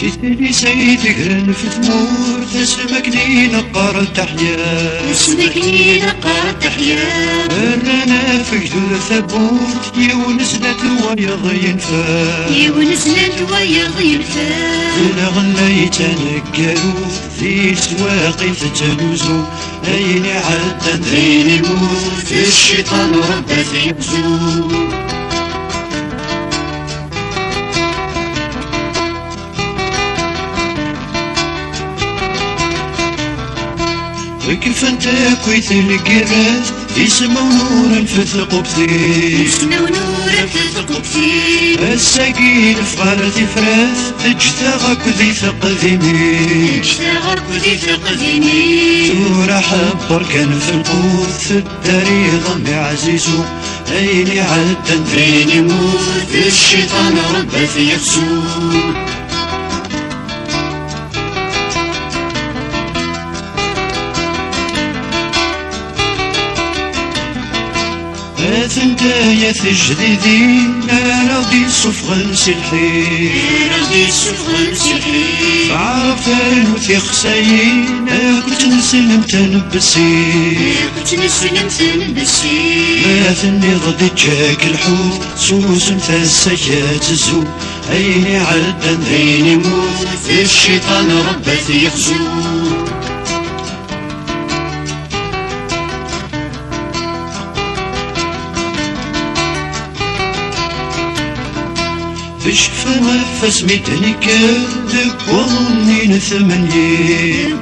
سيدي سيدي قرن في ثمور اسمك لي نقار التحيا اسمك لي نقار التحيا رانا في جدود ثبوت يونسنا الويض ينفا يونسنا الويض ينفا انا غنى يتنكرو في سواقي تجلوزو اين عدن بين يموت الشيطان ربه يبزو كيف انت كويت القرات يسمو نورا في ثقبتي يسمو نورا في ثقبتي الساقين فغار ثفراث اجتاغك ذي ثقذيني اجتاغك ذي ثقذيني تورا حبر كان في القوت الداري ضمي عزيزو اين عدن فين يموت الشيطان ربه يغزو انت يا تجديدين انا ودي صفغن سلحين انا ودي صفغن سلحين عرف انو خساين كنت نسلم تنبسين كنت نسلم تنبسين ما ثني ضد جاك الحوت سوس فالسجات الزو اين عدن ذين يموت الشيطان ربه يغزو فيش فنفس متنكر دك وظنين ثمانين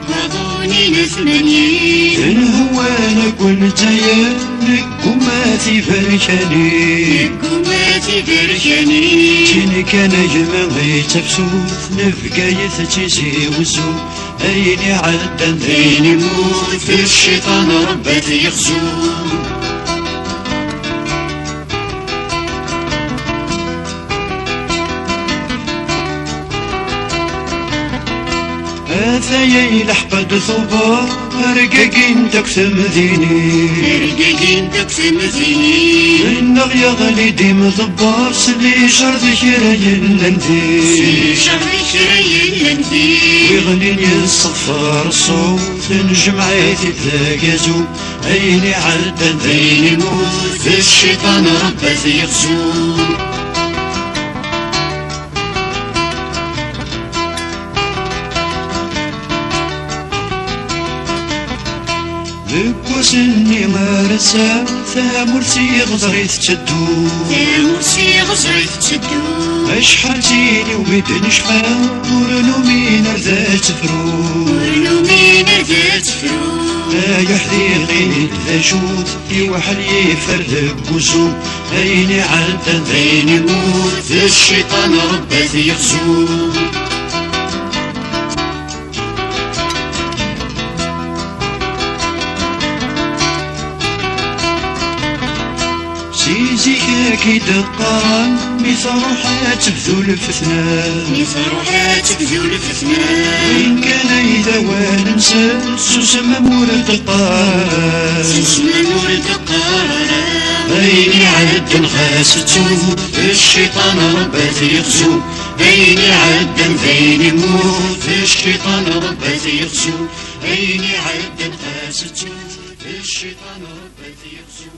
هو انا كل جاية لك قماتي بركاني تيني كان يمغي تفسوث نفقاية تجيزي وزو اين عدن ذين يموت الشيطان ربه يغزو ثايا لحقد ثوبا رقاقين تكثم ذيني رقاقين تكثم ذيني النغيا غالي ديم ضبار سلي شرد كراي اللندي سلي شرد كراي اللندي ويغني الصفار الصوت نجمعيتي تلاقازو اين عدن ذين يموت الشيطان ربه يغزو ذكوسني مارسا ثامرتي غزري تشدو ثامرتي غزري تشدو اشحال تيني ومدن شحال ورنومين رذا تفرو ورنومين رذا تفرو يا حديقي ذا شوت يوحل يفرد بوزو اين عدن ذين يموت الشيطان ربه يغزو سيزيك كي دقان ميث روحات تبذول الفتنة ميث روحات تبذول الفتنة إن كان إذا وننسى سوسم مورد القار سوسم مورد القار أين عدن خاستو الشيطان ربه يغزو أين عدن ذين يموت الشيطان ربه يغزو أين عدن خاستو الشيطان ربه يغزو